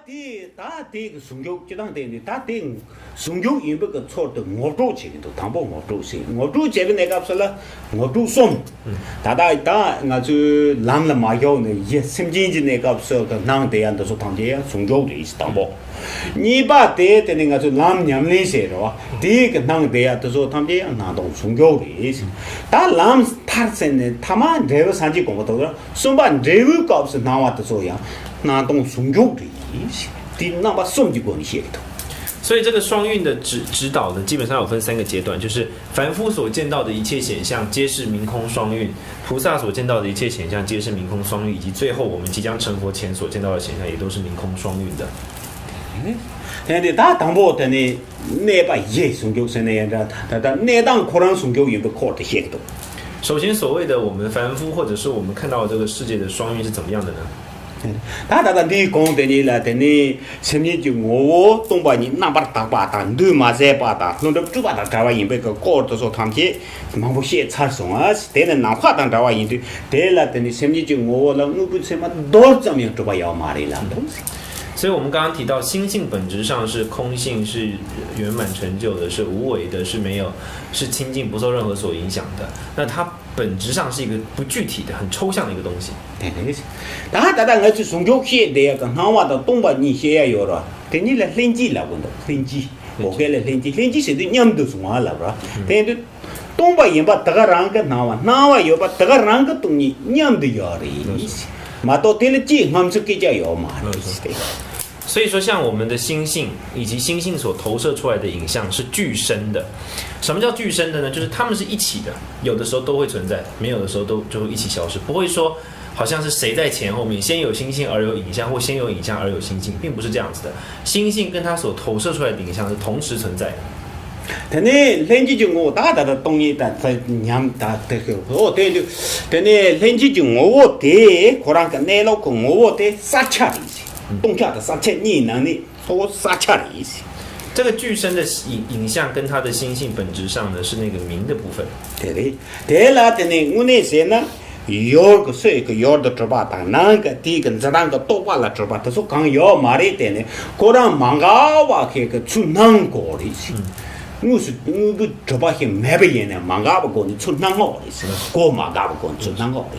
다디 송교 지당되니 다디 송교 인버가 초도 모도 지도 담보 모도시 모도 제비 내가 없을라 모도 솜 다다 나주 람라 마요네 예 심진지 내가 없어 그 나한테한테 소 당제야 송교도 있어 담보 니바 때때는 가서 람 냠리세로 디그 나한테한테 소 당제야 나도 송교도 있어 다람 타르세네 타만 레버 산지 공부도 솜반 레버가 없어 나와도 소야 나도 송교도所以这个双运的指导呢，基本上有分3个阶段，就是凡夫所见到的一切显象皆是明空双运，菩萨所见到的一切显象皆是明空双运，以及最后我们即将成佛前所见到的显象也都是明空双运的。근데 다 담보더니 내가 예 성교선에 다 내당 코란 성교인도 코트 해도。首先，所谓的我们凡夫或者是我们看到的这个世界的双运是怎么样的呢？다다다 네 공대니라 되니 semni ngo 동바니 나바 다바다 누마제 바다 논도 주바다 다와 임베가 코르도서 탐지 마보시에 차송아 되는 나화당 다와 인도 데라 되니 semni ngo라 누부세마 돌점이 주바야 말이라 所以我们刚刚提到心性本质上是空性，是圆满成就的，是无为的，是没有，是清净不受任何所影响的。那它本质上是一个不具体的、很抽象的一个东西。다다다 같이 송교시에 대해서 나와도 동바니 해야 요라. 되니라 렌지라고 한다. 렌지. 뭐게래 렌지 세도 냠도 송하라라. 근데 동바 임바 다가랑가 나와 요바 다가랑가 동이 냠도 요리. 마도 텔지 함스키자 요 말이. 所以说，像我们的心性以及心性所投射出来的影像是俱生的。什么叫俱生的呢？就是它们是一起的，有的时候都会存在，没有的时候就会一起消失，不会说好像是谁在前后面，先有心性而有影像，或先有影像而有心性，并不是这样子的。心性跟它所投射出来的影像是同时存在的。근데 렌지 중 오다다다 동이다 냠다 되고 되도 근데 렌지 중 오대 고랑가 내놓고 오대 사차리지 동자的사차你能力说사차리지 这个具身的影像跟它的心性本质上呢是那个明的部分。对对了的呢我那些呢有个谁个有的知道的那个第一个这两个都完了知道的说刚有马里的呢果然忙啊哇这个出难过的我这把些没别人呢忙啊不过你出难过的过忙啊不过出难过的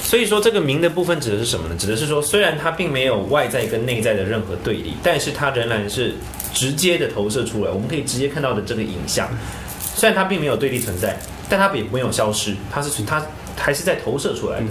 所以说，这个明的部分指的是什么呢？指的是说，虽然它并没有外在跟内在的任何对立，但是它仍然是直接的投射出来，我们可以直接看到的这个影像。虽然它并没有对立存在，但它也没有消失，它还是在投射出来的。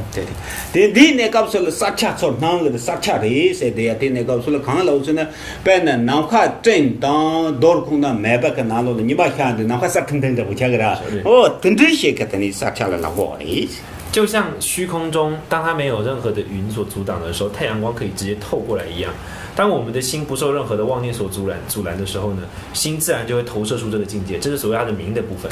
对。第那个说杀恰做那个杀恰的是的，第那个说看老师呢，本来哪块正当多空的买不个哪路的，你把想的哪块杀腾腾的不晓得啦？哦，真这些个的你杀恰了哪个的？就像虚空中，当它没有任何的云所阻挡的时候，太阳光可以直接透过来一样。当我们的心不受任何的妄念所阻拦的时候呢，心自然就会投射出这个境界，这是所谓它的明的部分。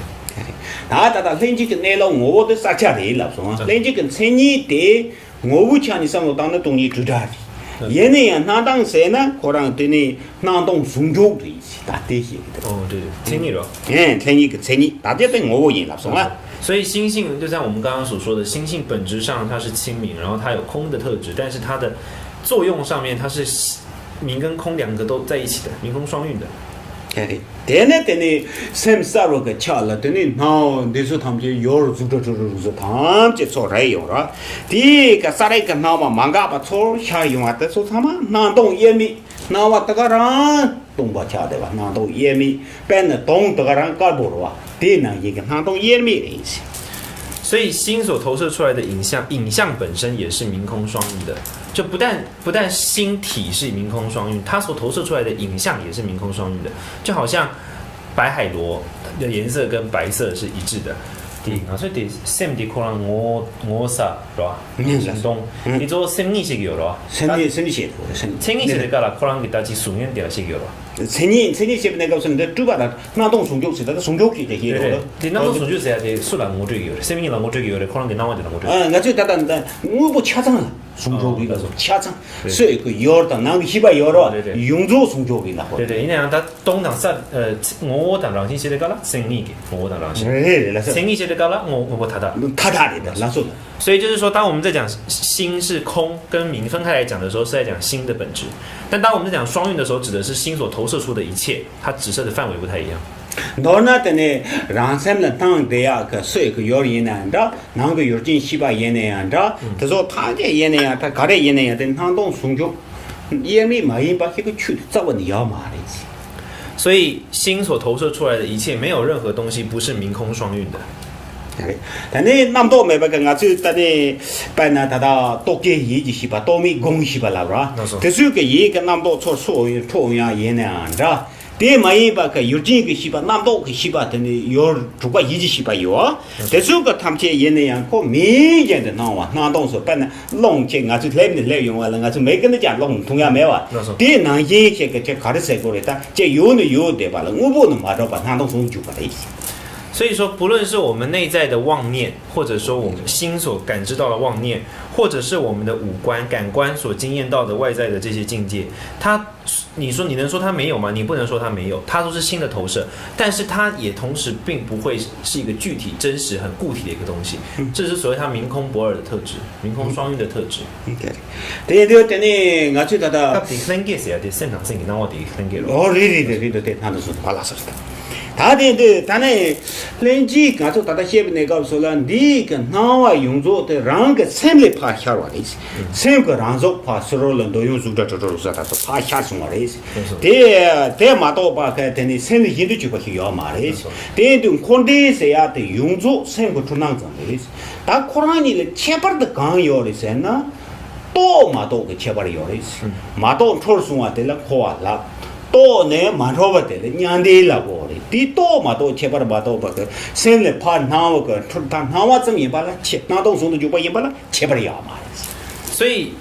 다다다 렌지가 내려 오도 사차리 랍소 렌지가 천이 때 오부 찬이 상도 당의 동이 주다리 얘네야 나당 세나 고랑 되니 나동 중족도 있지 다 대시对천이로 예 천이 다대된 오부인 랍소 所以心性就像我们刚刚所说的，心性本质上它是清明，然后它有空的特质，但是它的作用上面它是明跟空两个都在一起的，明空双运的。되네 샘사로가 차라 되니 나 내서 탐지 요르 주저주저 탐지 소라요라 디가 사레가 나마 망가바 초 샤용아다 소타마 나동 예미 나와다가라 동바차데와 나동 예미 벤나 동다가랑 까보로와 디나 이게 나동 예미 所以心所投射出来的影像本身也是明空双运的，就不但心体是明空双运，它所投射出来的影像也是明空双运的，就好像白海螺的颜色跟白色是一致的。所以샘디可能我啥是吧？行动，你做생리식이요了。생리식。생리식이니까可能기타지 수면되식이요了。생리식 내가 무슨 주바다 나동 송교시다 송교기 되기로. 나동 송교시야 돼 술랑 못 즐겨요. 생리랑 못 즐겨요. 그런 게 나와야 되는 거죠. 나 저 다단다 뭐 찾아나. 송조기가 차창 쇠 그 열다 나그 히바 열어 용조 송조기나对对，因为他东当三我当让心写的高了，生意给我当让心，生意写的高了，我他的的，那说的。所以就是说，当我们在讲心是空跟明分开来讲的时候，是在讲心的本质；但当我们在讲双运的时候，指的是心所投射出的一切，它指涉的范围不太一样。너나 때문에 랑샘을 당대야 그 수익 그 요리는다 나그 요진 시바 얘네한다 그래서 타게 얘네야 다 가래 얘네야 된 항동 송조 예미 많이 밖에 그去找你要嘛的所以心所投射出来的一切，没有任何东西不是明空双运的。但你남도 매바가 가지 때에 반나 다다 똑게 얘기 시바 도미 공 시바라라 그래서 그 얘가 남도 초소요 초야 얘네한다 대 많이 바까 요진 그 시바 남도 그 시바 되니 요 두가 이지 시바요 그래서 그 탐체 얘네야 고 미제데 나와 나동서 반나 롱체 가지 레빈 레용와 가지 매근데 롱 동야 매와 대 나예 그 가르세 거래다 제 요는 요데 바라 우보는 말어 봐 나동서 주바다所以说，不论是我们内在的妄念，或者说我们心所感知到的妄念，或者是我们的五官、感官所经验到的外在的这些境界，它，你说你能说它没有吗？你不能说它没有，它都是心的投射，但是它也同时并不会是一个具体、真实、很固体的一个东西。这是所谓它明空不二的特质，明空双运的特质。对对对，我觉得的。它第三个是啊，第三场生意，那我第三个了。哦，对，他都说巴拉说的。다들 다네 렌지 가서 다다 셰브네 가서라 니가 나와 용조데 랑게 셈레 파샤와리스 셈거 랑조 파스로는 도용수다 저저로사다 파샤스마리스 데 마도 바카 데니 셈리 힌두 주바히요 마리스 데든 콘데세야데 용조 셈거 투낭자리스 다 코라니레 체버드 강요리스나 또 마도 그 체버요리스 마도 톨수와데라 코알라 또 내 만로버데 냥데라고 또 마도 제발 마도 바그 셈레 파 나와 그 다 나와 좀 이발라 체 나도 손도 주 이발라 제발이야 마所以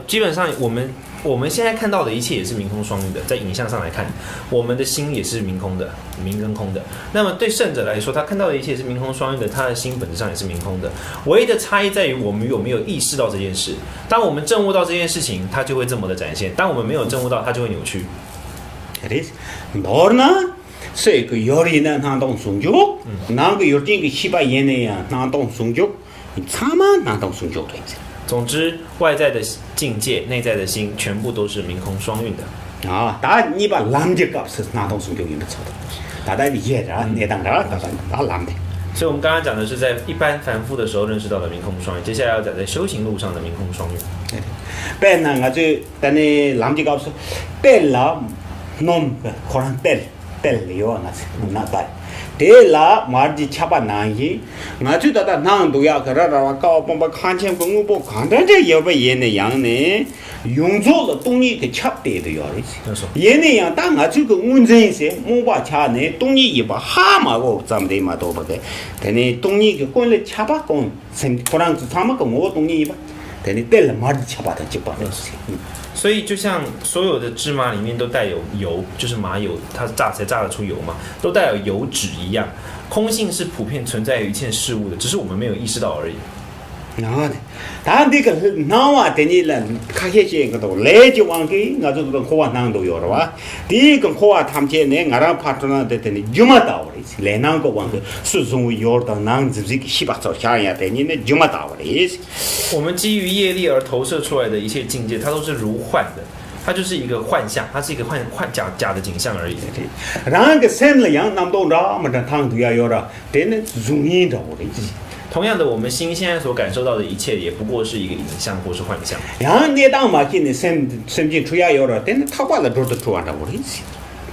基本上我们现在看到的一切也是明空双运的，在影像上来看，我们的心也是明空的，明跟空的。那么对圣者来说，他看到的一切是明空双运的，他的心本质上也是明空的。唯一的差异在于我们有没有意识到这件事。当我们证悟到这件事情，它就会这么的展现；当我们没有证悟到，它就会扭曲。너나 그 요리는 나동 송juk 나그 요진 그 시바 얘네야 나동 송juk 차마 나동 송juk 돼 있어 总之，外在的境界、内在的心，全部都是明空双运的。아, 다 니바 람제값을 나동 송죽이 붙여도. 다다 이해라, 내당라, 다 람데. 所以我们刚刚讲的是在一般凡夫的时候认识到的明空双运，接下来要讲在修行路上的明空双运。배나 가지 다니 람제값을 뺄라 놈 코란 뺄리요 나지 나다. 대라 마르지 차바 나이 나주 다다 나도야 그러라 가오범바 칸첸 공부보 간다제 여베 얘네 양네 용조의 동리 그 찹대도 요리지 얘네 양다 나주 그 운전세 모바 차네 동리 이바 하마고 잠데 마도 버게 되네 동리 그 꼴레 차바 공 프랑스 사마고 뭐 동리 이바 되네 뗄 마르지 차바다 집바네 所以，就像所有的芝麻里面都带有油，就是麻油，它炸才炸得出油嘛，都带有油脂一样。空性是普遍存在于一切事物的，只是我们没有意识到而已。다들 그 나와 되니라 카게제 것도 레지 왕게 가지고 그 호와 나도 요러와 디그 호와 탐제네 나라 파트너 되더니 주마다 오리지 레나고 왕게 수종 요르다 난 집지 시바서 샤야 되니네 주마다 오리지 我们基于业力而投射出来的一切境界，它都是如幻的，它就是一个幻象，它是一个假的景象而已。然个生了样南东拉么的汤都要有了，得呢容易的오리지同样的，我们心现在所感受到的一切，也不过是一个影像或是幻象。然你当嘛今呢生进出要有了，得呢他把了都是出完的오리지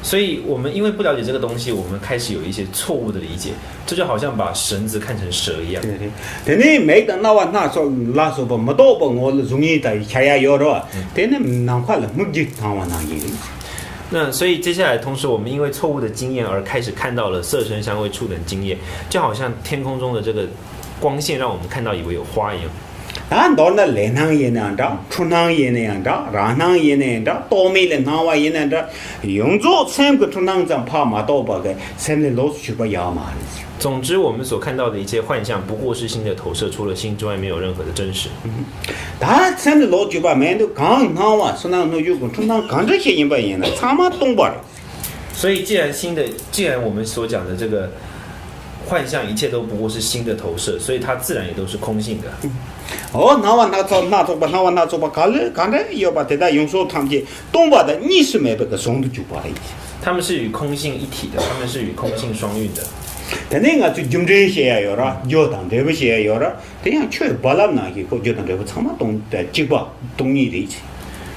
所以我们因为不了解这个东西，我们开始有一些错误的理解，这就好像把绳子看成蛇一样。对对，每个那晚那说拉说不没多不我容易的下呀有了，对呢难快了，没就当晚那一。那所以接下来，同时我们因为错误的经验而开始看到了色声香味触等经验，就好像天空中的这个光线让我们看到以为有花一样。다 너나 레낭 예난다 춘낭 예난다 라낭 예난다 도메레 나와 예난다 용조 샘그 춘낭장 파마도바게 샘네 로스 슈바 야마리 总之，我们所看到的一切幻象，不过是心的投射，除了心之外，没有任何的真实。 다 샘네 로스 슈바 맨도 강 나와 소낭 노유고 춘낭 강저시 인바 예나 차마 동바 所以，既然我们所讲的这个幻象，一切都不过是心的投射，所以它自然也都是空性的。 나와 나조바 갈래 여바 대다 용소 탐지 동바다 니스메베가 송도 주바이 它们是与空性一体的，它们是与空性双运的。 내가 좀 좀제시야 요라 요당 대버시야 요라 그냥 최 발람나기 고 요당 대버 참마 동대 지바 동일이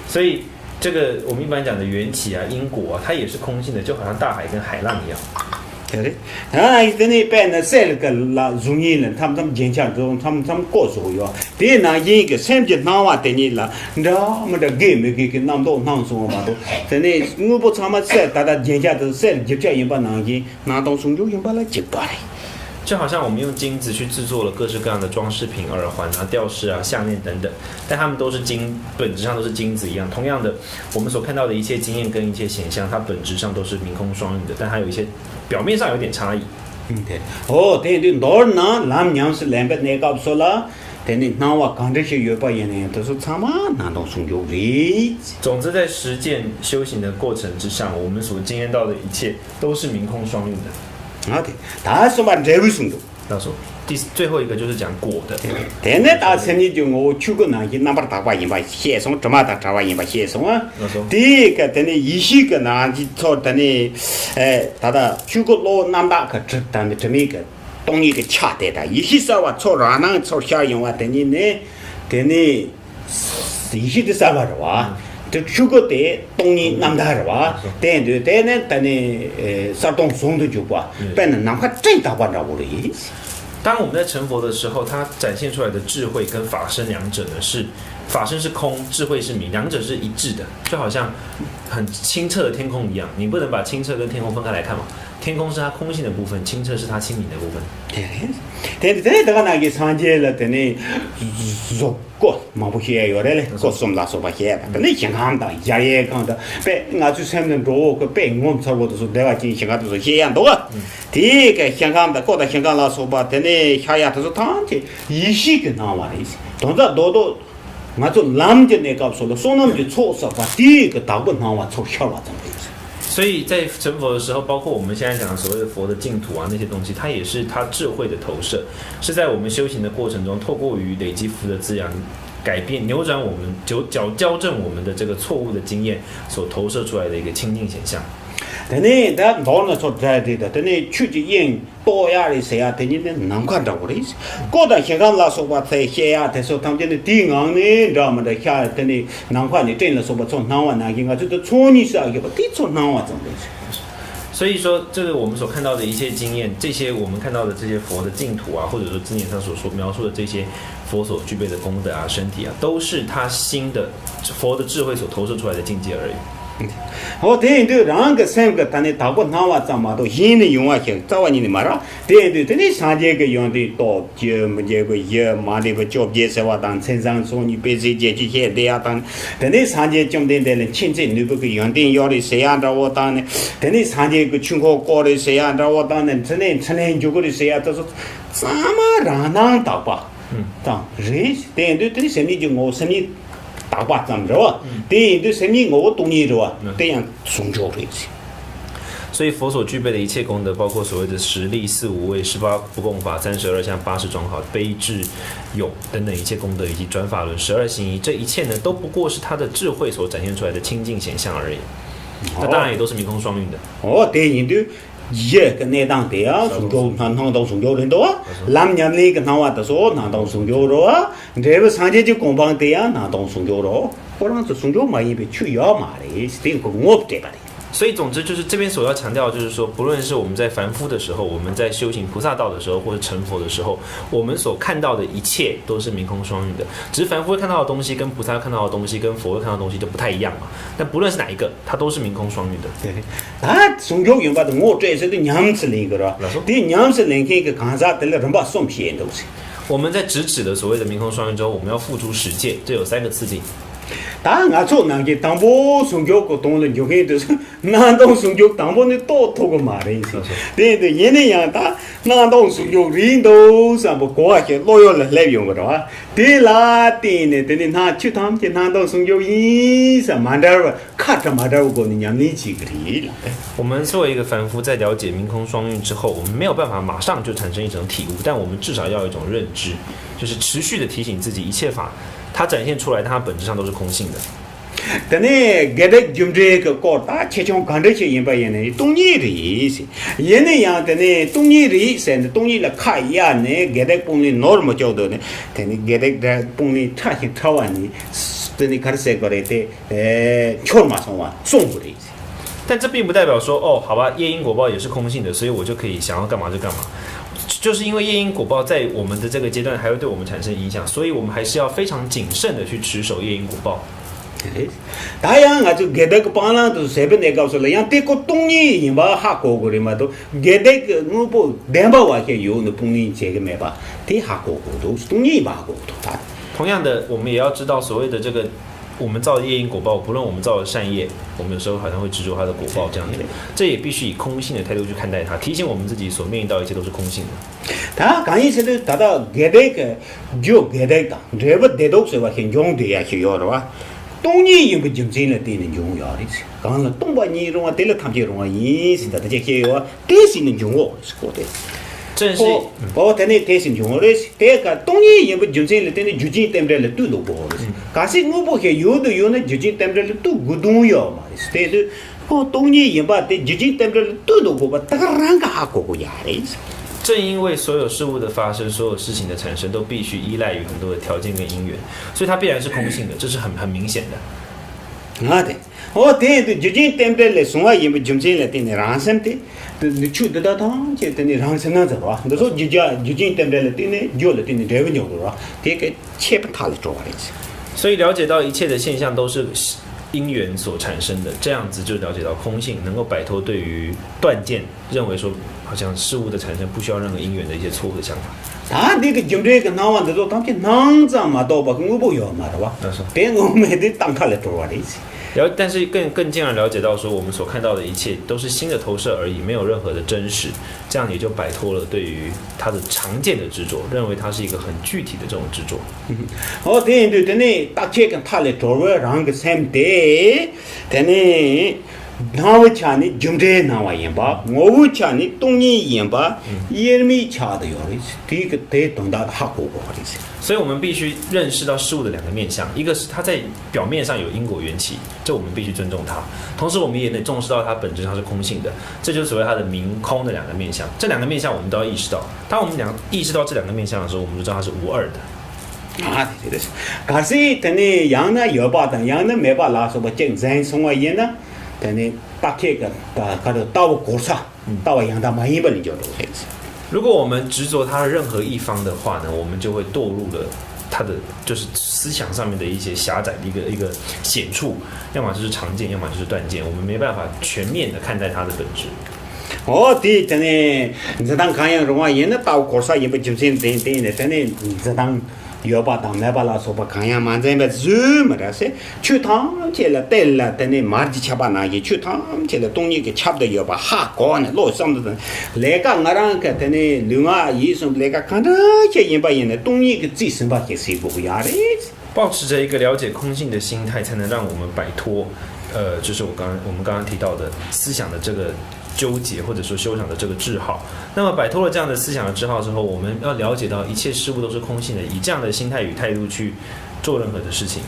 所以，这个我们一般讲的缘起啊、因果啊，它也是空性的，就好像大海跟海浪一样。 그래 아 이제는 배는 셀가 라 중이는 탐탐 gen창 탐탐 고소요 대나 이게 샘제 나와 되니라 너무다 게임이 남도 남송 봐도 근데 누구 참아 셀 다다 gen창도 셀 집자 인바 나기 나도 송조 인바라 집바리 就好像我们用金子去制作了各式各样的装饰品、耳环啊、吊饰啊、项链等等，但它们都是本质上都是金子一样。同样的，我们所看到的一切经验跟一切显象，它本质上都是明空双运的，但它有一些表面上有点差异。对，哦，对对，너나 남냥스 램베 내가 없어라. 되니 나와 간데시 여바예네都是 참아 나도 송교리 总之，在实践修行的过程之上，我们所经验到的一切都是明空双运的。 아데 다소만 제비송도 到时候最后一个就是讲果的。 대내 다선이 중고 추고나기 남바 다바 임바 해송 저마다 다바 임바 해송아 디가 되니 이시가 나지 토다니 에 다다 추고로 남다 그 뜻다니 저미가 동이가 차대다 이시사와 초라나 초샤용와 되니네 되니 이시드 사바와 저 추고대 동이 남다르와 대네 대네 다니 사동 송도 주과 배는 남가真大关着우리 当我们在成佛的时候，它展现出来的智慧跟法身两者呢是，法身是空，智慧是明，两者是一致的，就好像很清澈的天空一样。你不能把清澈跟天空分开来看嘛，天空是它空性的部分，清澈是它清明的部分。对，내가 나게 산제를 때니 좋고 마부시에요래 고som라 소바해. 근데 생각한다. 야예 간다. 배 아주 샘는 로그 배 몸처럼도 내가 진 생각도 해야도가. 디가 생각한다. 고다 생각라 소바 때니 하야도 탄지 이식 나와리. 돈다 너도 맞아 남제 내가 없어도 소남지 초서 봐. 디가 다고 나와 초셔와 좀. 所以在成佛的时候，包括我们现在讲的所谓的佛的净土啊那些东西，它也是它智慧的投射，是在我们修行的过程中，透过于累积福的滋养，改变扭转我们矫正我们的这个错误的经验所投射出来的一个清净显象。 근데 나 너는 저 자리다. 근데 추지인 또야리 세야 되니는 남관다 그러지. 거다 생각나서 봐서 해야 돼서 당전에 딩앙네 라마다 해야 되니 남관이 된어서 봐 좀 나와 나긴가 저도 촌이 싸게 봐. 뒤촌 나와 좀 되지. 所以说，这个我们所看到的一切经验，这些我们看到的这些佛的净土啊，或者说经典上所描述的这些佛所具备的功德啊、身体啊，都是他心的佛的智慧所投射出来的境界而已。 대인도 랑가 샘가 단에 다고 나와자마도 힘이 용화해 자원이니 말아 대인도 사제가 용디 또 제무제고 예 마리고 접제세와 단 생상 손이 베지제지 해 대야단 대니 사제 좀 된데는 친제 누부그 용디 요리 세야라고 단에 대니 사제 그 충고 꼬리 세야라고 단에 전에 주고리 세야도 사마라나 다바 다 리스 대인도 대니 세니 좀 오스니 大把怎么着啊？对，对，生命我懂你着啊，这样送教回去。所以佛所具备的一切功德，包括所谓的十力、四无畏、18不共法、32相、80种好、悲智勇等等一切功德，以及转法轮、12行仪，这一切呢，都不过是他的智慧所展现出来的清净显象而已。那当然也都是明空双运的。哦，对，你对。 예, 그 내당 대야 송교 한항도 송교른도 남년리 그 나와도 나도 송교로 레베 상제지 공방 대야 나도 송교로 그러면서 송교 많이 비 추여 말이 스팅 공업 대바리 所以，总之就是这边所要强调，就是说，不论是我们在凡夫的时候，我们在修行菩萨道的时候，或者成佛的时候，我们所看到的一切都是明空双运的。只是凡夫会看到的东西，跟菩萨看到的东西，跟佛会看到的东西就不太一样嘛。但不论是哪一个，它都是明空双运的。对，啊，宗教用法的我这是的娘子那个了，对娘子那个个刚才的了人把送骗东西。我们在直指的所谓的明空双运之后，我们要付出实践，这有3个刺激。다 나초 난게 당보 성교고 동을 요게도 나동 성교 당보는 또 토고 말이지. 근데 얘네야 다 나동 성교 린도 사고 고아게 로열 레비용 거라. 데라티네 데네 나 추탐게 나동 성교 이사 만다르 카타 마다르고 냠니지 그리. 我们作为一个凡夫，在了解明空双运之后，我们没有办法马上就产生一种体悟，但我们至少要有一种认知，就是持续的提醒自己，一切法它展现出来，它本质上都是空性的。근데 게렉 좀제가 거다 최종 간대체 임바예네 동일이 얘네 양한테네 동일이 센데 동일라 카야네 게렉 봉리 노르마 줘도네 근데 게렉 봉리 타히 타와니 근데 가르세 거래테 초마송와 송부리 但这并不代表说哦，好吧，业因果报也是空性的，所以我就可以想要干嘛就干嘛。就是因为业因果报在我们的这个阶段还会对我们产生影响，所以我们还是要非常谨慎的去持守业因果报。다양 아주 게덱 방랑도 세번 내가 없어라 양 때고 똥이 임바 하고 그래마도 게덱 뭐뭐 덴바와게 요는 뿡이 제게 매바 대 하고도 똥이 바고도 다 同样的，我们也要知道所谓的这个我们造的业因果报，不论我们造的善业，我们有时候好像会执着它的果报这样子，这也必须以空性的态度去看待它，提醒我们自己所面临到一切都是空性的。다 강의세도 다다 게덱 조 게덱다 레버 데독스와 현종돼야 해요라 똥이 임부 정진을 되는 용어이지 강은 똥바니로와 델레 탐지로와 인신다 제게요 대신은 용어 스코데 正是되네 대신 용어를 때가 똥이 임부 정진을 되는 주진 때문에 뚜도 보고 가시 뭐보게 요도 요는 주진 때문에 뚜 구동요 말이지 때도 똥이 임바 때 주진 때문에 뚜도 보고 따라랑가 하고 야리지 正因为所有事物的发生，所有事情的产生都必须依赖于很多的条件跟因缘，所以它必然是空性的，这是很明显的。啊对，对，就今天的生活也没就今天的人生的，去得到汤，就等于人生那走啊，那时候就今天的呢，有了的呢，这个牛的啊，这个切不他的做的。所以了解到一切的现象都是因缘所产生的，这样子就了解到空性，能够摆脱对于断见认为说好像事物的产生不需要任何因缘的一些错误的想法。다 네가 점례가 나왔는데도 당신 낭자마 도바 그거 뭐요 말아봐. 배고메데 땅칼에 들어와리지. 但是更进而了解到说，我们所看到的一切都是心的投射而已，没有任何的真实，这样也就摆脱了对于它的常见的执着，认为它是一个很具体的这种执着。对，大切跟他来做了，让个三代，나와 차니 점제 나와 임바 뭐우 차니 동이 임바 예미 차的有第一个得懂得하고 버리지 所以我们必须认识到事物的两个面向，一个是它在表面上有因果缘起，这我们必须尊重它，同时我们也得重视到它本质上是空性的，这就是所谓它的明空的两个面向，这两个面向我们都要意识到，当我们意识到这两个面向的时候，我们就知道它是无二的。啊，对，가시等你양나 여바다 양나 매바라서 뭐 쟁쟁 성화이나等你大切个到国上到养到满一本你就都可以。如果我们执着它的任何一方的话呢，我们就会堕入了它的就是思想上面的一些狭窄的一个险处，要么就是常见，要么就是断见，我们没办法全面的看待它的本质。对，真的，你这当看样的话，人家到国上也不就是等的，真的，你这当。有把当没把拉说把看样满在那做么的是，去趟去了带了，等你马上吃把那些去趟去了东西给吃的有把哈高呢，老上的人，来个我让个等你另外医生来个看着些人把人的东西给最生把些谁不会呀的。保持着一个了解空性的心态，才能让我们摆脱，就是我们刚刚提到的思想的这个纠结，或者说修想的这个桎梏。那么摆脱了这样的思想的桎梏之后，我们要了解到一切事物都是空性的，以这样的心态与态度去做任何的事情。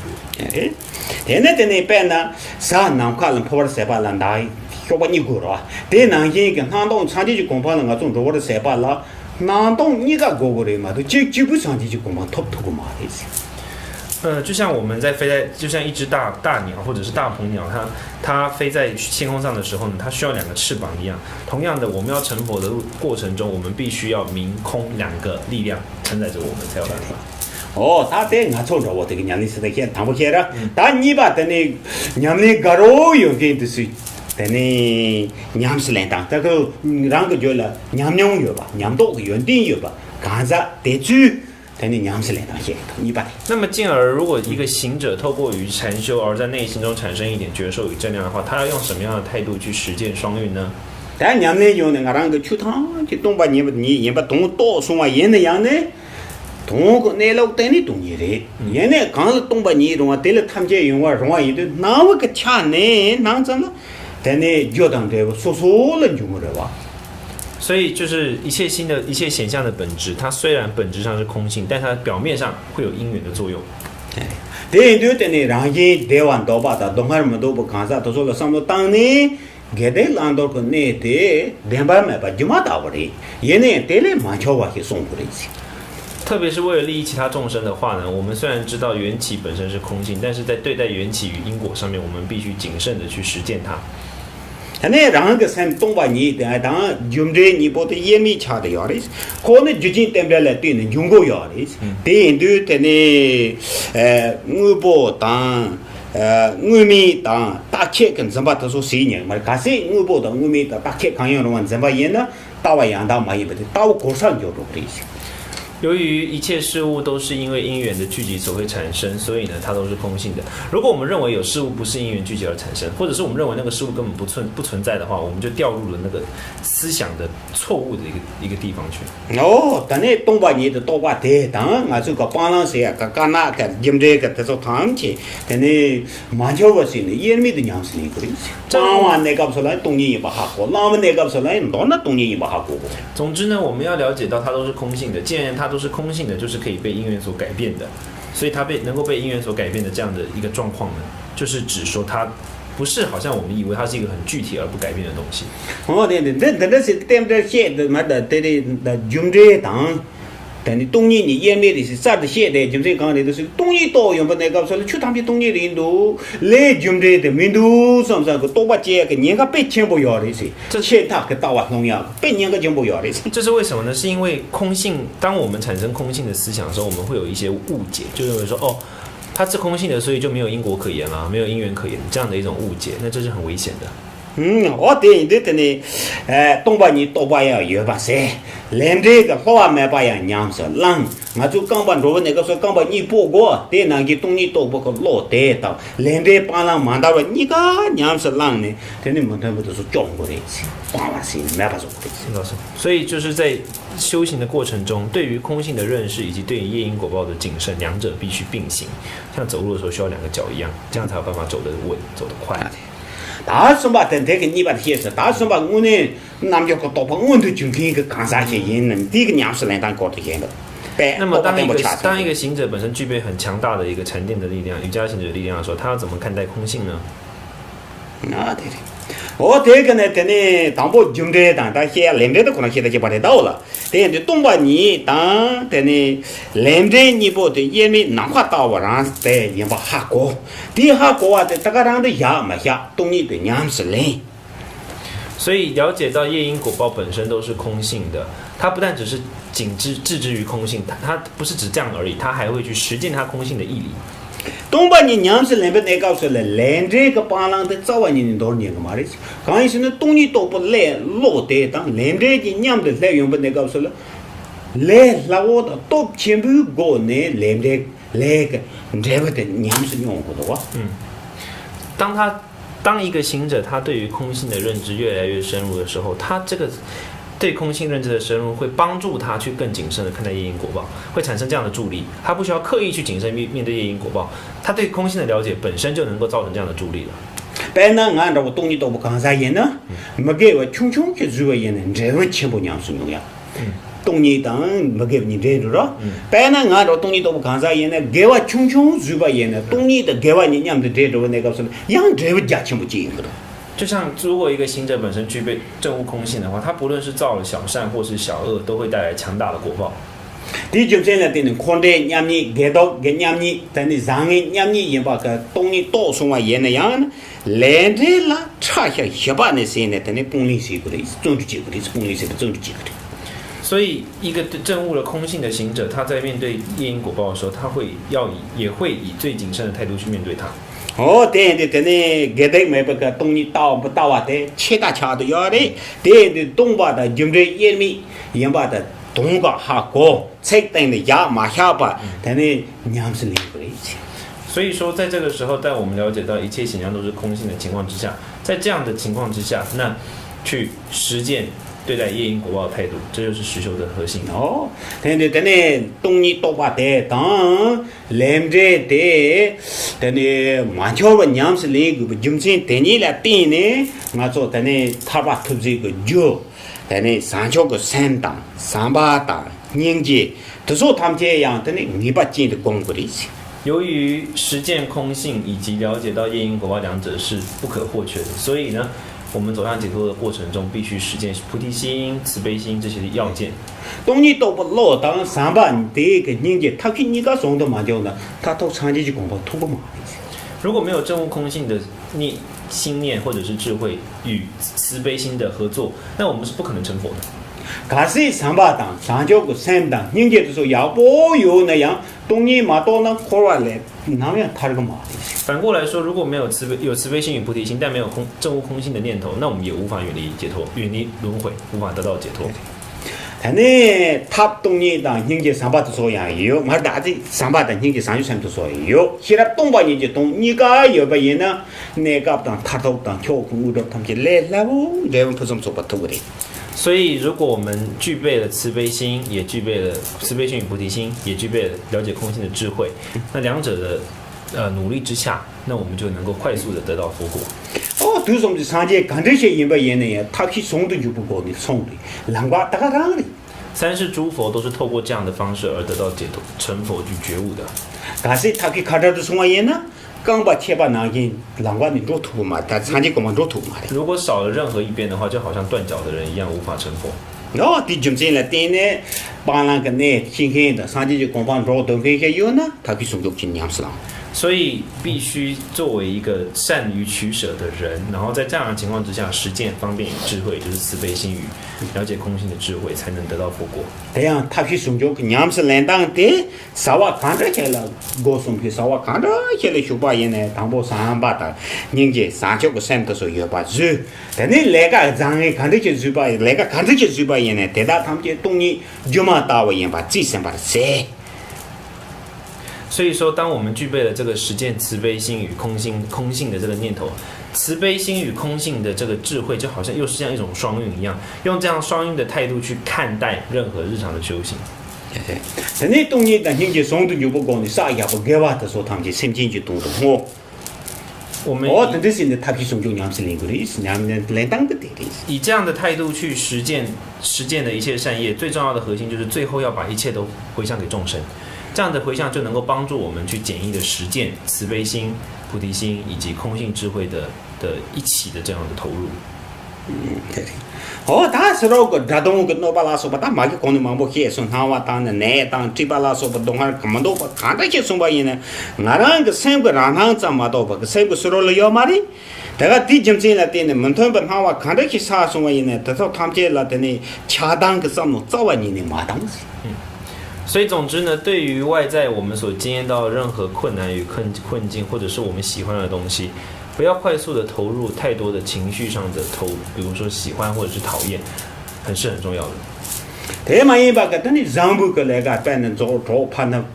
等你办呢，啥能看人破了塞巴人大，说把你过了啊？等能一个南东长期就恐怕我种着我的塞巴了，南东你个过过来嘛，都基本上就恐怕脱个嘛的是。就像我们在飞在，就像一只大鸟或者是大鹏鸟，它飞在天空上的时候呢，它需要两个翅膀一样。同样的，我们要成佛的过程中，我们必须要明空两个力量承载着我们才有办法。他在我做着我这个年龄是在看谈不起了，但你把等你年龄高了有点就是。等你娘是来当，这个让个觉了娘有吧，娘多个原定有吧，干啥得住。但你娘是来当些你把的。那么进而，如果一个行者透过于禅修而在内心中产生一点觉受与正量的话，他要用什么样的态度去实践双运呢？但娘呢用的俺让个去趟，就东把你也把东多送啊，人那样呢，东个那老等你东西的，人呢刚是东把你种啊，对了他们这用啊，种啊一对，那我个钱呢，那怎么？但呢，就当这个说了用的吧。所以就是一切显象的本质，它虽然本质上是空性，但它表面上会有因缘的作用。对对的呢，然后台湾多把的东海么都不看啥，都说了什么当呢？给的浪到个那的两百买把就嘛打过来，也呢得来蛮巧话去送过来去。特别是为了利益其他众生的话呢，我们虽然知道缘起本身是空性，但是在对待缘起与因果上面，我们必须谨慎的去实践它。那让个山东把你的当用着你把的眼米查的要的，可能就近代表来对呢用过要的，对对的呢，我不当。我们当大切跟怎么都说谁人嘛？可是我不当我们的大切看样的话，怎么样呢？到我养到嘛也不对，到我国上就做不对。由于一切事物都是因为因缘的聚集所会产生，所以呢，它都是空性的。如果我们认为有事物不是因缘聚集而产生，或者是我们认为那个事物根本不存在的话，我们就掉入了那个思想的错误的一个地方去。哦，但是东北人的多话对，当俺这个帮郎谁啊，个那个因这个他说他们去，但是蛮巧不是呢，也没得娘是那个的。帮完那个不说来，东年也不下过；那么那个不说来，那东年也不下过。总之呢，我们要了解到它都是空性的，既然它都是空性的，就是可以被因缘所改变的，所以它能够被因缘所改变的这样的一个状况呢，就是指说它不是好像我们以为它是一个很具体而不改变的东西。哦，对，这是对不对？写的嘛的，对用这当，但你东年你眼里的是啥子写的？就是讲的都是东年多用不那个说了，去他们东年人都来用这的民都什么个多把节个人家被钱不要的是，这钱他个大碗农药，被人家钱不要的是。这是为什么呢？是因为空性，当我们产生空性的思想的时候，我们会有一些误解，就认为说哦，它是空性的，所以就没有因果可言啦，没有因缘可言，这样的一种误解，那这是很危险的。我对的呢，东北人多把呀有把噻，连这个好啊没把呀娘说冷，我就刚把那个说刚把你播过，对那个东西都不可老得到，连这帮人mandar了你个娘说冷呢，真的没他们都是讲过的，帮了谁没把说的。所以就是在修行的过程中，对于空性的认识以及对于业因果报的谨慎，两者必须并行，像走路的时候需要两个脚一样，这样才有办法走得稳，走得快。大什么等这个你把它写是大什么我呢那叫个多把我都就跟一个干啥些人呢第一个娘是来当搞的人的那么当一个行者本身具备很强大的一个禅定的力量瑜伽行者的力量的时候，他要怎么看待空性呢？对我这个呢等你当不用的当他写连着都可能写的就把它到了等你东把你当等你连着你不的因为哪怕到我让的也不下过第下过啊的大家让的下没下东你的娘是嘞。所以了解到业因果报本身都是空性的，它不但只是置之于空性，它不是只这样而已，它还会去实践它空性的义理。东把你娘是那边那个说了，连这个巴郎的早晚你多少年个嘛的，刚一是那东西都不来落得当，连这个娘的来用不那个说了，来那我的都全部过呢，连这来个这个的娘是用过的哇。当一个行者他对于空性的认知越来越深入的时候，他这个对空性认知的深入会帮助他去更谨慎的看待业因果报，会产生这样的助力。他不需要刻意去谨慎面对业因果报，他对空性的了解本身就能够造成这样的助力了。本来按照我东西都不干啥人呢，没给我穷去做人呢，这个全部娘是用呀。东西当没给你这着，本来按照东西都不干啥人呢，给我穷做吧人呢，东西的给我你娘的这着那个是，养这个家全部进去了。就像如果一个行者本身具备证悟空性的话，他不论是造了小善或是小恶，都会带来强大的果报。第九天呢，等你看的娘你给到给娘你，等你让你娘你也把个东西多送啊人那样呢，来这了差下一半的时呢，等你功力谁过的，政治结果的是功力谁的政治结果的。所以，一个证悟了空性的行者，他在面对业因果报的时候，他也会以最谨慎的态度去面对它。对，等你给的没把个东西到不到啊的，切大掐都要的，对，东把的就这业米，也把的东个哈过，才等的亚马下巴，但呢娘是另个一切。所以说，在这个时候，在我们了解到一切显象都是空性的情况之下，在这样的情况之下，那去实践对待业因果报的态度，这就是实修的核心。哦，但呢，东尼多巴的当，连着的，但呢，完全不娘是另个，今天等你来点呢，我做但呢，他把投这个酒，但呢，三九个三档、三八档、年纪，都说他们这样，但呢，你把钱的光过的去。由于实践空性以及了解到业因果报两者是不可或缺的，所以呢，我们走向解脱的过程中，必须实践菩提心、慈悲心这些要件。当你都不落当三八的个年纪，他去你个送的嘛叫呢，他都长期去广播吐个嘛。如果没有证悟空性的心念或者是智慧与慈悲心的合作，那我们是不可能成佛的。假设三八档、三九个三档，人家就说要不有那样，东尼嘛到那考完来，那样他这个嘛。反过来说，如果没有慈悲心与菩提心，但没有证悟空性的念头，那我们也无法远离解脱，远离轮回，无法得到解脱。但呢，他东尼档人家三八都说样有，马大这三八档人家三九三都说有，现在东八人家东，你个有不人呢？那个当他都当跳空舞的，他们就来哦，来我不怎么做不透的。所以，如果我们具备了慈悲心，也具备了慈悲心与菩提心，也具备了了解空性的智慧，那两者的努力之下，那我们就能够快速的得到佛果。哦，都是我们上界干这些人不人呢？他去送的就不过你送的，难怪大家让的。三世诸佛都是透过这样的方式而得到解脱、成佛与觉悟的。但是他去看到的什么人呢？刚把铁把拿进，难怪你入土嘛，他上界干嘛入土嘛的？如果少了任何一边的话，就好像断脚的人一样，无法成佛。哦，第今天来点呢，把那个呢，新鲜的上界就光帮入土那些有呢，他去送到今年是啦。所以必须作为一个善于取舍的人，然后在这样的情况之下，实践方便与智慧，就是慈悲心与了解空性的智慧，才能得到佛果。这样，他去送到娘是来当的，稍微看着起来，我送去稍微看着起来，就把人呢，当不三八的，人家三九个三都说要把住，但你来个让人看着去就把，来个看着去就把人呢，等到他们就东西就嘛大为人把最先把它塞。所以说，当我们具备了这个实践慈悲心与空性的这个念头，慈悲心与空性的这个智慧，就好像又是像一种双运一样，用这样双运的态度去看待任何日常的修行。对，但你东西但人家送的就不讲，你啥也不给我，他说他们就心情就动动我。我们真的是他去送就娘是另个的意思，娘们来当个的意思。以这样的态度去实践的一切善业，最重要的核心就是最后要把一切都回向给众生。这样的回向就能够帮助我们去简易的实践慈悲心、菩提心以及空性智慧的一起的这样的投入。对。他是那个大东个诺巴拉说吧，他马上讲的嘛不黑，说他话当的奶当这巴拉说不东哈，根本都不看得起什么人呢？我那个三个让他怎么都不，个三个说了要嘛的。大家第今天来点呢，门头不他话看得起啥什么人呢？他说他们这来的呢，恰当个什么早晚人的嘛当时。所以总之呢，对于外在我们所经验到任何困难与困境，或者是我们喜欢的东西，不要快速的投入太多的情绪上的比如说喜欢或者是讨厌，是很重要的。thế mà yên bà cái tên giang bu cái này cái bên này chỗ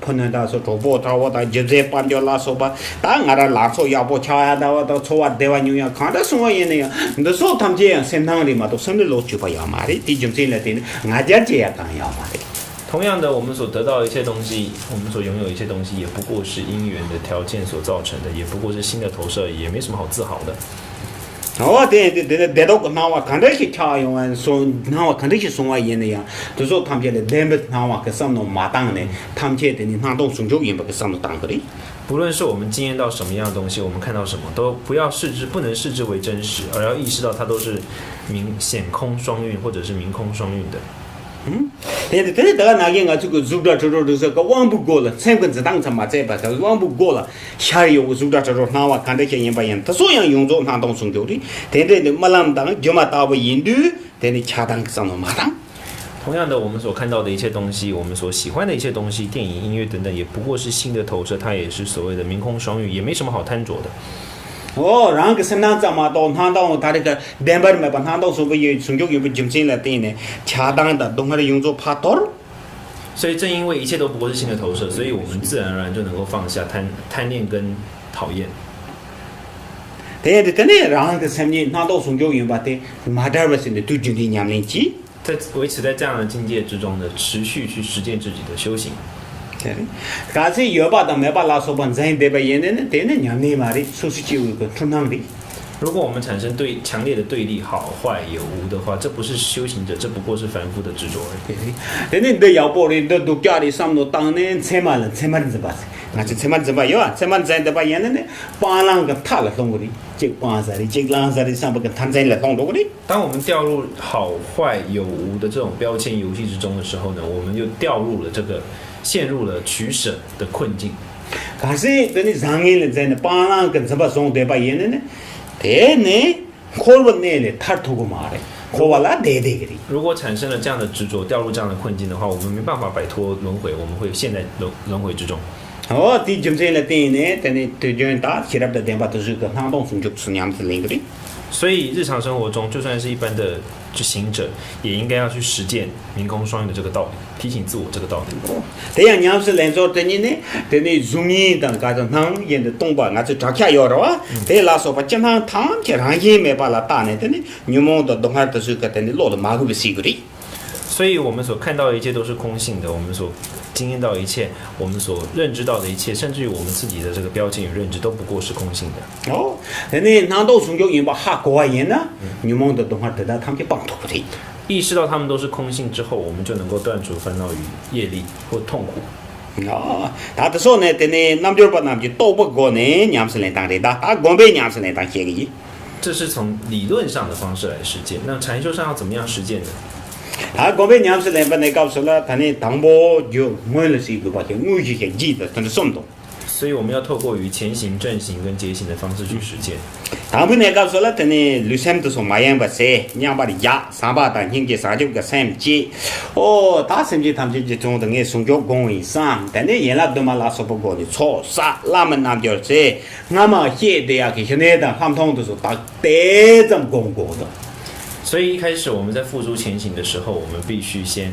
phun đó số chỗ bộ tháo đó giờ giờ ban giờ là số ba ta ngã ra là số ya bộ cha đó đó số vật dewa như ya khá đó số yên này đó số tham gia xem thang đi mà đó xem được lỗ chụp ya mà đấy thì chúng sinh là thế ngã giá trị ya càng ya mà đấy。同样的，我们所得到的一切东西，我们所拥有的一切东西，也不过是因缘的条件所造成的，也不过是新的投射，也没什么好自豪的。对到个那话看得起跳用啊，说那话看得起送啊人的呀，就说他们这里那么那话个什么马当呢？他们这里那都送酒人把个什么当个的。不论是我们经验到什么样的东西，我们看到什么，都不能视之为真实，而要意识到它都是显空双运或者是明空双运的。但是大家那个这个入到这是个忘不过了，三个字当成嘛这把他忘不过了，下有入到这那话看得见人把人，他所样用着那当送酒的，但是没啷当就嘛打不印度，但是恰当上了马当。同样的，我们所看到的一切东西，我们所喜欢的一切东西，电影、音乐等等，也不过是新的投射，它也是所谓的明空双运，也没什么好贪着的。哦，然后什么怎么到他到他这个电板没把他到所谓从就有不精进了的呢，恰当的东西用作怕多。所以正因为一切都不过是新的投射，所以我们自然而然就能够放下贪念跟讨厌。对的，真的，然后什么他到从就用把的马达不是的对准的年龄期。在维持在这样的境界之中呢，持续去实践自己的修行。对，假设有把的没把拉手把真的把人呢，对呢，年龄嘛的，说是就有个出能力。如果我们产生强烈的对立，好坏有无的话，这不是修行者，这不过是凡夫的执着而已。对，那你要不的，都家里上头当年才嘛了，才嘛怎么？那就才嘛怎么样啊？才嘛真的把人呢，把啷个他了弄过的，这把啥的，这啷啥的，上不跟他真了弄过的。当我们掉入好坏有无的这种标签游戏之中的时候呢，我们就陷入了取舍的困境。可是等你上瘾了，真的把啷个怎么送对把人呢？对呢，可能呢，他图个嘛的，可完了对的个的。如果产生了这样的执着，掉入这样的困境的话，我们没办法摆脱轮回，我们会陷在轮回之中。哦，第今天了对呢，等你对人打起来的电话都是个行动送就吃娘子领个的。所以日常生活中，就算是一般的行者，也应该要去实践明空双运的这个道理，提醒自我这个道理。这样娘是来做等你呢，等你容易等家长汤演的东巴，俺就扎起要的哇。等拉说把讲汤汤这行业没把它打呢，等你你们的东海都是个等你落了马虎的西个的。所以我们所看到的一切都是空性的，我们所经验到的一切，我们所认知到的一切，甚至于我们自己的这个标签与认知，都不过是空性的。哦，等你难道从就因把哈过人呢？你们的东海得到他们就帮助不的。意识到他们都是空性之后，我们就能够断除烦恼与业力或痛苦。哦，他的说呢，等你南边把南就都不过呢，娘是来当的，他光被娘是来当些个。这是从理论上的方式来实践。那禅修上要怎么样实践呢？他光被娘是来把你告诉了，他呢当波就我了是一个把就我就些记得，但是松动。所以我们要透过于前行、正行跟结行的方式去实践。他们呢告诉了，等你旅程都是马样不是，娘把的牙三把当经济30个3节，哦，他甚至他们就中的那送脚工以上，但你原来都嘛拉说不过的错啥，那么难点子，那么现在呀，现在的他们通都是打得这么公过的。所以一开始我们在付诸前行的时候，我们必须先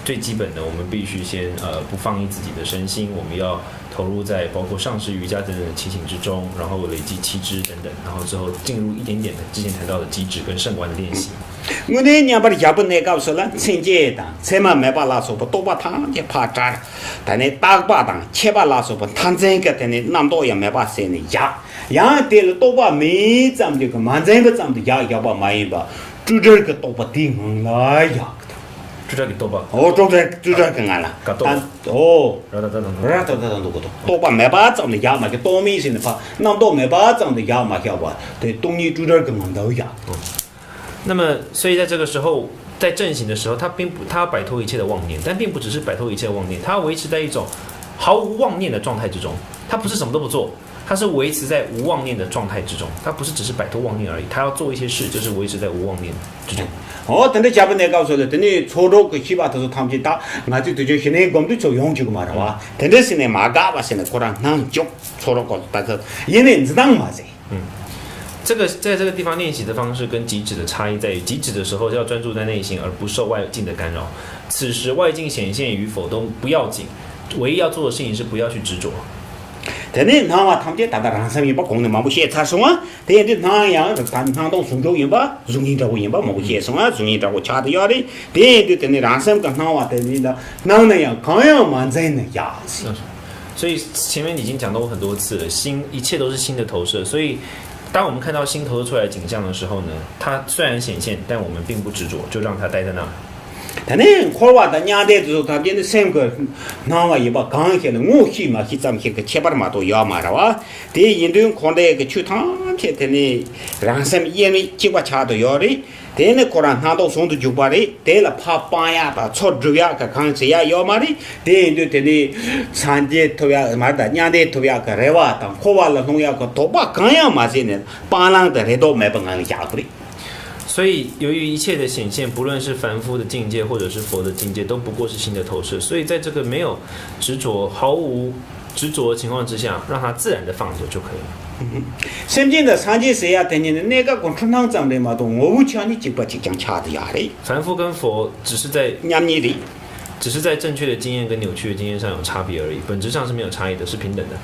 最基本的，我们必须先不放逸自己的身心，我们要投入在包括上师瑜伽等等的骑行之中，然后累积七支等等，然后之后进入一点点的之前谈到的机制跟圣观的练习。我呢，娘把的牙本来告诉了，清洁的，才嘛没把拉说不多把汤就怕炸，但呢大把当7把拉说不汤这个的呢，那么多也没把谁呢牙得了多把没咱们这个满这个咱们的牙要把买吧，就这个多把顶来呀。就这里多吧。哦，就这个俺了。但哦，多把没把咱们的牙嘛，就多没些的话，那么多没把咱们的牙嘛，要吧，对，东西就这个俺都牙。那么，所以在这个时候，在正行的时候，他要摆脱一切的妄念，但并不只是摆脱一切的妄念，他要维持在一种毫无妄念的状态之中。他不是什么都不做，他是维持在无妄念的状态之中。他不是只是摆脱妄念而已，他要做一些事，就是维持在无妄念之中。哦，等你下边来告诉了，等你初中个起码都是他们去打，俺就就现在我们就做用这个嘛的哇。等你现在马嘎吧，现在可能能就初中个，但是因为你知道嘛噻。这个在这个地方练习的方式跟极止的差异在于，极止的时候要专注在内心，而不受外境的干扰。此时外境显现与否都不要紧，唯一要做的事情是不要去执着。但你他嘛，他们就打让上面把功能嘛不写差什么？但是那样，他都送走人吧，容易找人吧，没写什么，容易找我掐的要的。但是等你让上跟他话，等你的那样，看样蛮真的呀。所以前面已经讲到过很多次了，心一切都是心的投射，所以。当我们看到心投射出来的景象的时候呢，它虽然显现，但我们并不执着，就让它待在那儿。但呢，可话的娘的时候，他变得三个，那么也把刚些的我去嘛，去咱们些个7、8嘛都要嘛的哇。第印度看的个去趟，去的呢，让什么因为7、8车都要的。但呢，可能他都送到酒吧里，但了怕半夜的，错主要个康谁呀要嘛的，但就的呢，产业头呀嘛的，娘的头呀个来哇，当可话了农呀个多把刚呀嘛些呢，半浪的人都没办法家不的。所以，由于一切的显现，不论是凡夫的境界或者是佛的境界，都不过是心的投射。所以，在这个没有执着、毫无执着的情况之下，让它自然的放着就可以了。甚至的三界谁呀？等你的那个共产党长的嘛，都我不讲你几把几讲掐的呀嘞，凡夫跟佛让你的。只是在正确的经验跟扭曲的经验上有差别而已，本质上是没有差异的，是平等的。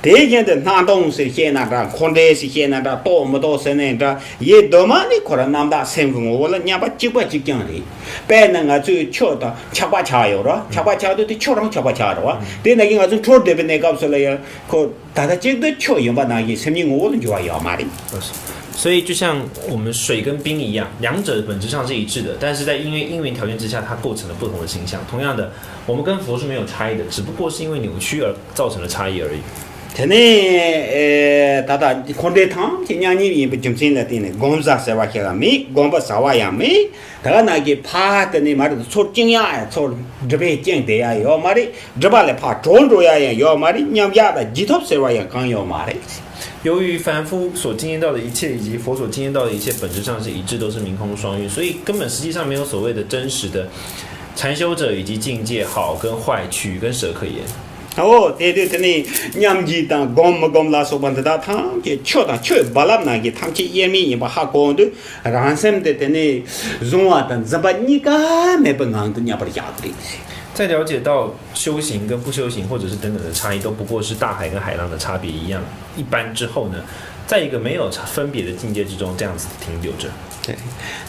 第一件的那东西现那个，空的是现那个，多么多是那个，也多么的可能那么大身份，我了，你把几把几讲的，别那个就敲的，敲把敲有了，敲把敲的敲上敲把敲的哇，对那个就敲的别那个说了呀，可大家这个敲用把那个，什么我们就要嘛的。所以就像我们水跟冰一样，两者本质上是一致的，但是在因缘条件之下，它构成了不同的形象。同样的，我们跟佛是没有差异的，只不过是因为扭曲而造成了差异而已。这呢，大家看得堂，今年你不中心了的呢，公司是话起来没，公不啥话样没，大家那个怕的呢，嘛的错经验，错这边讲的呀，要嘛的，这边来怕装着呀，要嘛的，娘家的几套是话样刚要嘛的。由于凡夫所经验到的一切，以及佛所经验到的一切，本质上是一致，都是明空双运，所以根本实际上没有所谓的真实的禅修者以及境界好跟坏、取跟舍可言。哦，对对对呢，娘家的公拉说完的，他就敲巴拉那个，他们也没也把哈讲的，然后的呢，中啊的，这把你个没本行的，你不是假的。在了解到修行跟不修行，或者是等等的差异，都不过是大海跟海浪的差别一样。一般之后呢，在一个没有分别的境界之中，这样子停留着。对，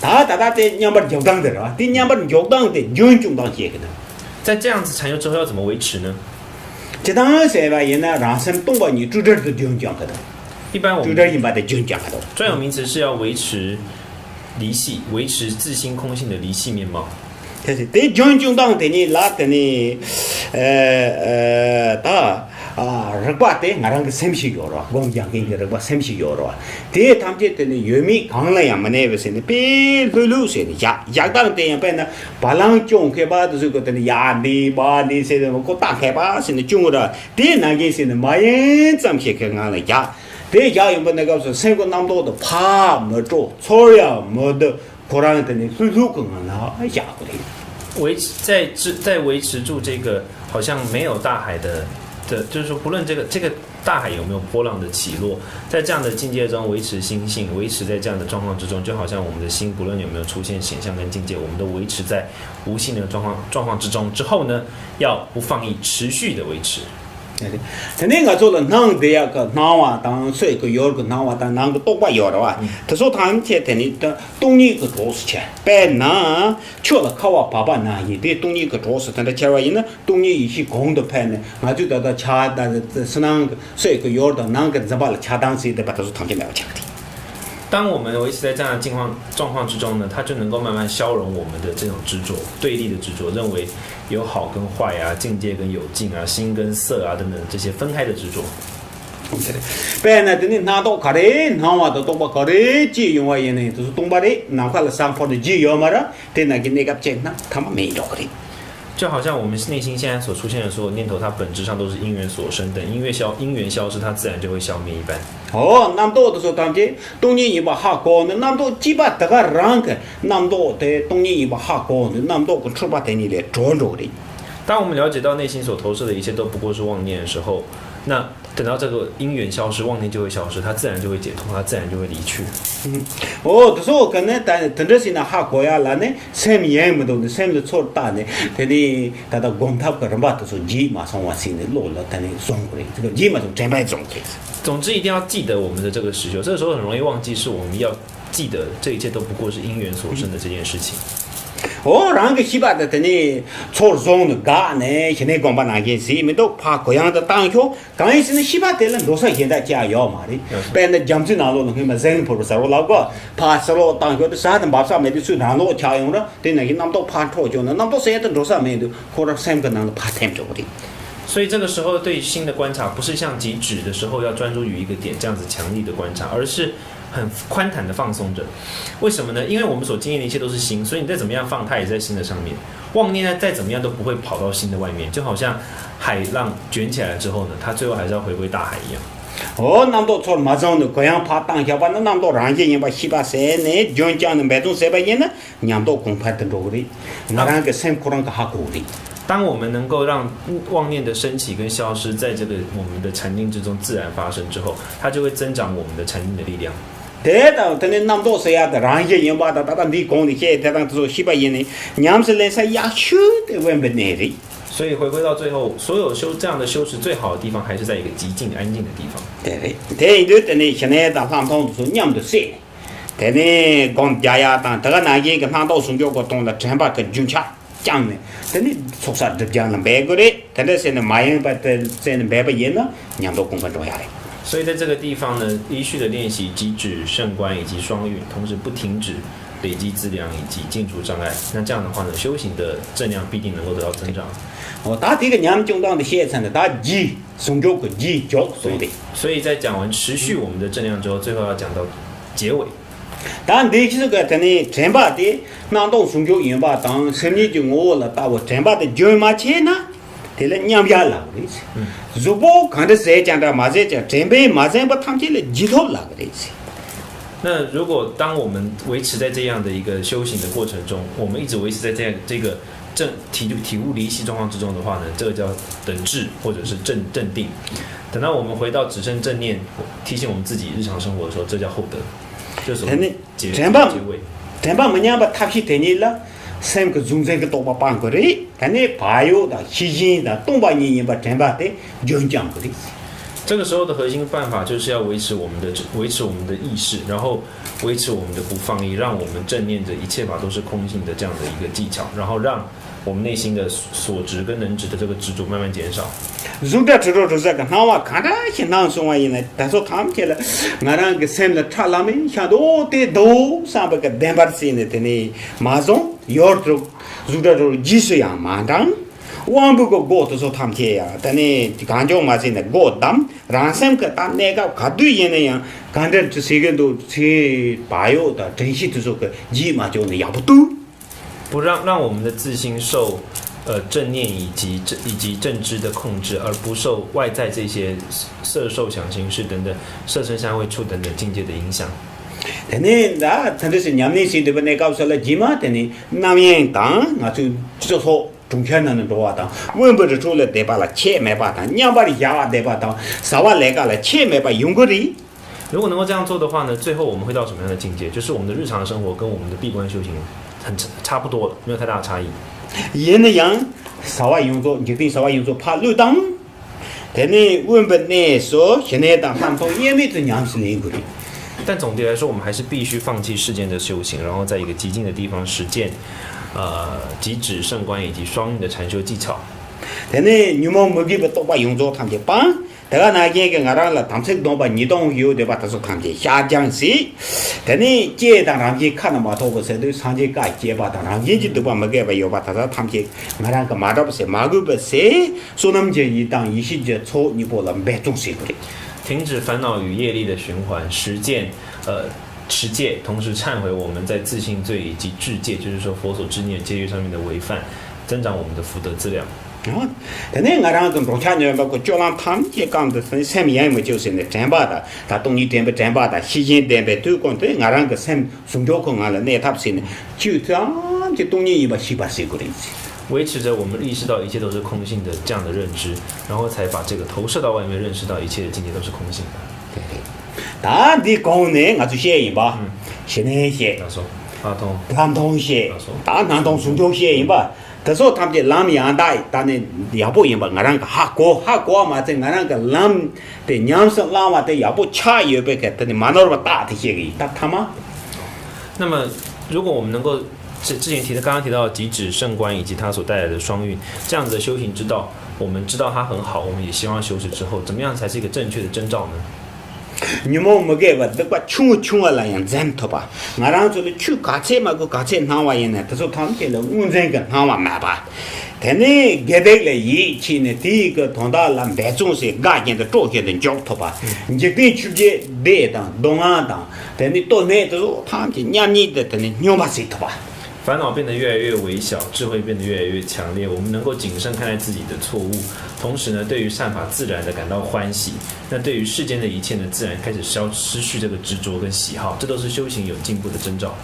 大的娘把脚当的了，对娘把脚当的，永久当些个的。在这样子禅修之后，要怎么维持呢？这当然是吧，人呢，让生动把你住这的永讲的，一般我们住这人把的永讲的。专有名词是要维持离系，维持自心空性的离系面貌。就是对永久当的呢，拉的呢，日巴的俺那个三十有了，我讲给个日巴三十有了，对他们这的呢，原米刚来呀么那个是呢，别路是的，亚当的呀，别呢，巴朗种开吧，就是个的亚的吧的是的，我打开吧是的种了，对那个是的，马人咱们些个俺来亚，对亚有么那个是生活那么多的怕么着，错呀么的。果然的呢，随跟俺那亚过的。在维持住这个好像没有大海的，就是说不论这个大海有没有波浪的起落，在这样的境界中维持心性，维持在这样的状况之中，就好像我们的心不论有没有出现显象跟境界，我们都维持在无性的状况之中。之后呢，要不放逸，持续的维持。他那个做了能的呀个南瓦当水个有个南瓦当那个多把有的哇，他说他们在你的东尼个做事情，别那去了靠我爸爸那一对东尼个做事，他的前外人呢东尼一起公的拍呢，我就到恰的是那个水个有的那个怎么了恰当时的把他说他们没有讲的。当我们维持在这样的状况之中呢，它就能够慢慢消融我们的这种执着、对立的执着，认为有好跟坏啊、境界跟有境啊、心跟色啊等等这些分开的执着。别那的呢，拿到卡的，拿完的东巴卡的，只用完呢，就是东巴的，拿回来上坡的只有嘛的，对那个那个钱呢，他们没有的。就好像我们内心现在所出现的所有念头，它本质上都是因缘所生的，因缘消失，它自然就会消灭一般。哦，那么多的时候，当然，东年一把哈高的，那么多几把这个人个，那么多的东年一把哈高的，那么多个出把在你来捉着的。当我们了解到内心所投射的一切都不过是妄念的时候，那等到这个因缘消失，妄念就会消失，它自然就会解脱，它自然就会离去。哦，这时候可能等着是那哈高呀，那呢，什么也没懂的，什么错大呢？这里他的光头个人吧，都是鸡马上往心里落了，但是送过来，这个鸡马上真白种的。总之，一定要记得我们的这个实修，这个时候很容易忘记，是我们要记得这一切都不过是因缘所生的这件事情。哦，然后西巴的呢，错中的嘎呢，现在讲把那件事，没都怕各样的当学，刚开始呢西巴的人多少现在加油嘛的，别那讲起那路那个人不是我老个，怕是咯当学的啥的马上没得去那路加油了，对那个那么多怕错就那么多现在多少没得，或者三个那个怕太多的。所以这个时候对心的观察，不是像极止的时候要专注于一个点这样子强力的观察，而是很宽坦的放松着。为什么呢？因为我们所经验的一切都是心，所以你再怎么样放，它也在心的上面。妄念呢，再怎么样都不会跑到心的外面，就好像海浪卷起来之后呢，它最后还是要回归大海一样。哦，那么多错马上的各样怕当下吧，那么多人家把西巴山呢，讲的买种西巴人呢，那么多恐怕的多的，那个生可能个哈苦的。当我们能够让妄念的升起跟消失，在这个我们的禅定之中自然发生之后，它就会增长我们的禅定的力量。对的，等你那么多时呀的，让些人把他你讲的些，他当做西巴人呢，娘是来说压修的问不难的。所以回归到最后，所有这样的修持最好的地方，还是在一个极静安静的地方。对，对，等你现在当上通说娘的些，等你讲家呀当这个南京跟上到松脚个东了，全把跟军洽讲呢，等你说啥就讲了白个的，等你现在马英把这现在白不严了，娘都公分多下来。所以在这个地方呢，依序的练习极止、胜观以及双运，同时不停止累积资粮以及净除障碍。那这样的话呢，修行的正量必定能够得到增长。大体个娘中当的现场的，大几松脚个几脚所的。所以在讲完持续我们的正量之后，最后要讲到结尾。但你这个等你真把的，那到松脚人吧，当生意就我了，到我真把的就嘛钱呢？对了，娘家老的是，如果看到谁讲的马在讲，准备马上把他们这来几头老的是。那如果当我们维持在这样的一个修行的过程中，我们一直维持在这个体悟离息状况之中的话呢，这个叫等智或者是正定。等到我们回到只剩正念，提醒我们自己日常生活的时候，这叫后得，就是结尾。真把我们娘把他去等你了。三个中间个多把半个人，但你朋友的、亲戚的、东把人把真把的就讲个的。这个时候的核心办法就是要维持我们的意识，然后维持我们的不放逸，让我们正念着一切法都是空性的这样的一个技巧，然后让我们内心的所执跟能执的这个执着慢慢减少。如果知道就是个那我看着现当说话呢，但是他们去了，我让个三了差了没，想到的都上边个电把线的呢，马上要做，如果做技术样马上。我不过过的时候他们去呀，但呢，感觉嘛是呢过当，让什么当那个看对眼那样，感觉这些个都去朋友的珍惜的时候个，你嘛就呢也不多。不让我们的自心受正念以及正知的控制，而不受外在这些色受想行识等等色声香味触等等境界的影响。但呢，他就是娘们是对不？那告诉了几嘛？但呢，那边当啊就说中间那多啊当，问不着出来得把了钱没把当，娘把的牙得把当，啥话来个了钱没把用过的。如果能够这样做的话呢，最后我们会到什么样的境界？就是我们的日常生活跟我们的闭关修行很差不多了，没有太大的差异。人那样啥话用作，你就跟啥话用作怕漏当。但呢，问不呢说现在当他们说也没这娘是那个的。但总的来说，我们还是必须放弃世间的修行，然后在一个极静的地方实践，极止胜观以及双运的禅修技巧。但呢，你们没给不多把用作他们就帮。大家那件个俺让了，他们这东把你东有对吧？他说他们下降些，但呢，这当然去看了嘛，头不是都上去改结吧？当然，人家都把没给吧有吧？他说他们去俺让个马到不是马狗不是，说他们就一当一些就错，你不能别重视过来。停止烦恼与业力的循环，实践持戒，同时忏悔我们在自性罪以及智戒，就是说佛所制定的戒律上面的违犯，增长我们的福德资粮。但呢，俺让跟罗家人包括叫让他们也讲的分什么样么就是呢，真把的，他东西点不真把的，西间点不都讲对，俺让个什松脚空啊了，那他不是呢，就这样这东西也把西把西过来一起。维持着我们意识到一切都是空性的这样的认知，然后才把这个投射到外面，认识到一切的境界都是空性的。对。但你讲呢，我就写一吧，现在写。他说，他同写，大南东松脚写一吧。他说他们这南洋大，但呢也不一样吧，俺让个哈国嘛，这俺让个南的娘生南嘛的也不差一别个，但你马那么大的些个，他妈。那么，如果我们能够之前刚刚提到的极止胜观以及它所带来的双运这样子的修行之道，我们知道它很好，我们也希望修持之后，怎么样才是一个正确的征兆呢？你们没给我这个穷了样真头吧？俺让说的去搞钱嘛，个搞钱哪玩意呢？他说他们给了5人个哪玩买吧？但呢，给得了一期呢，第一个同到了白种是俺家的周些人教头吧？你就跟去的北当东岸当，但你到那的时候，他们就让你的等你牛把谁头吧？烦恼变得越来越微小，智慧变得越来越强烈。我们能够谨慎看待自己的错误，同时呢，对于善法自然的感到欢喜。那对于世间的一切呢，自然开始失去这个执着跟喜好，这都是修行有进步的征兆。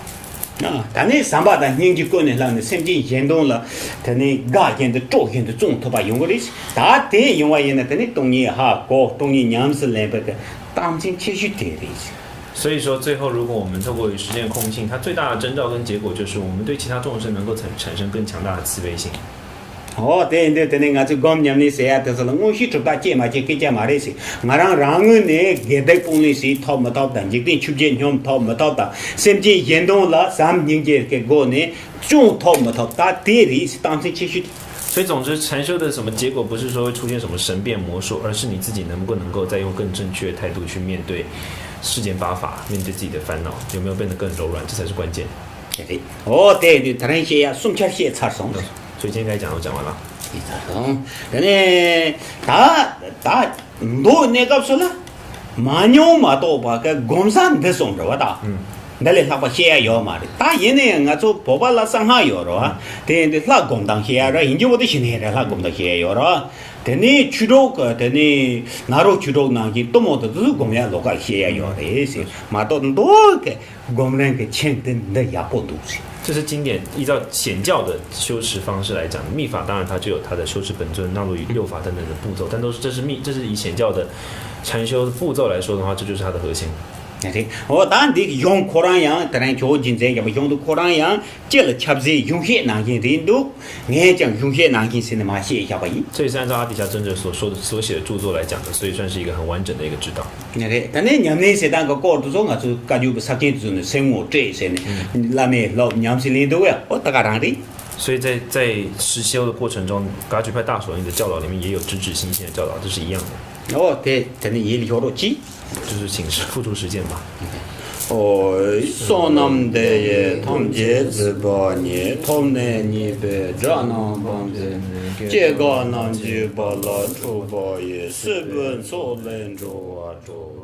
啊，但那三八的年纪过呢，让你甚至严重了，他那牙龈的周边的中头发用过的，大体用完呢，他那东西哈，东西娘是来不个，当今继续点的。所以说，最后如果我们透过实践空性，它最大的征兆跟结果就是我们对其他众生能够产生更强大的慈悲心。哦，对，俺就讲年的谁啊？就是了，我去做大姐嘛，就给家嘛的是，俺让人呢，给的公里是掏没掏的，一定出现用掏没掏的，甚至严重了，三年节给个呢，中掏没掏，大体的是当成继续。所以，总之，禅修的什么结果，不是说会出现什么神变魔术，而是你自己能够再用更正确的态度去面对世间八法，面对自己的烦恼，有没有变得更柔软，这才是关键。对，哦，对，他那些呀，送钱些差送。所以今天该讲都讲完了。但呢，大多那个说了，马牛马多把个公山的送着我的。那里他把鞋要嘛的，大爷呢，俺做爸爸拉上下要了，对，拉公当鞋了，人家我的现在拉公当鞋要了。但你去到个，但你哪路去到那去，多么的都是公家落个鞋要的些，马多多个公人个钱的也不多些。这是经典依照显教的修持方式来讲，密法当然它就有它的修持本尊、纳入与六法等等的步骤，但这是以显教的禅修的步骤来说的话，这就是它的核心。我当地用可兰样，当然就现在要不用到可兰样，接了吃子用些南京人都，俺讲用些南京是那么写一下吧？这也是按照阿底峡尊者所写的著作来讲的，所以算是一个很完整的一个指导。但是你们是当个高度中啊，就感觉不实践中的生活这些呢，那么老娘是领导呀，我大概当的。所以在实修的过程中，噶举派大手印的教导里面也有直指心性的教导，这是一样的。哦，对，但是也有逻辑，就是请付诸实践吧。哦，说那么的也，他们节日吧，你他们你别这样帮着，这个那就把那出吧也，是本所能做啊做啊。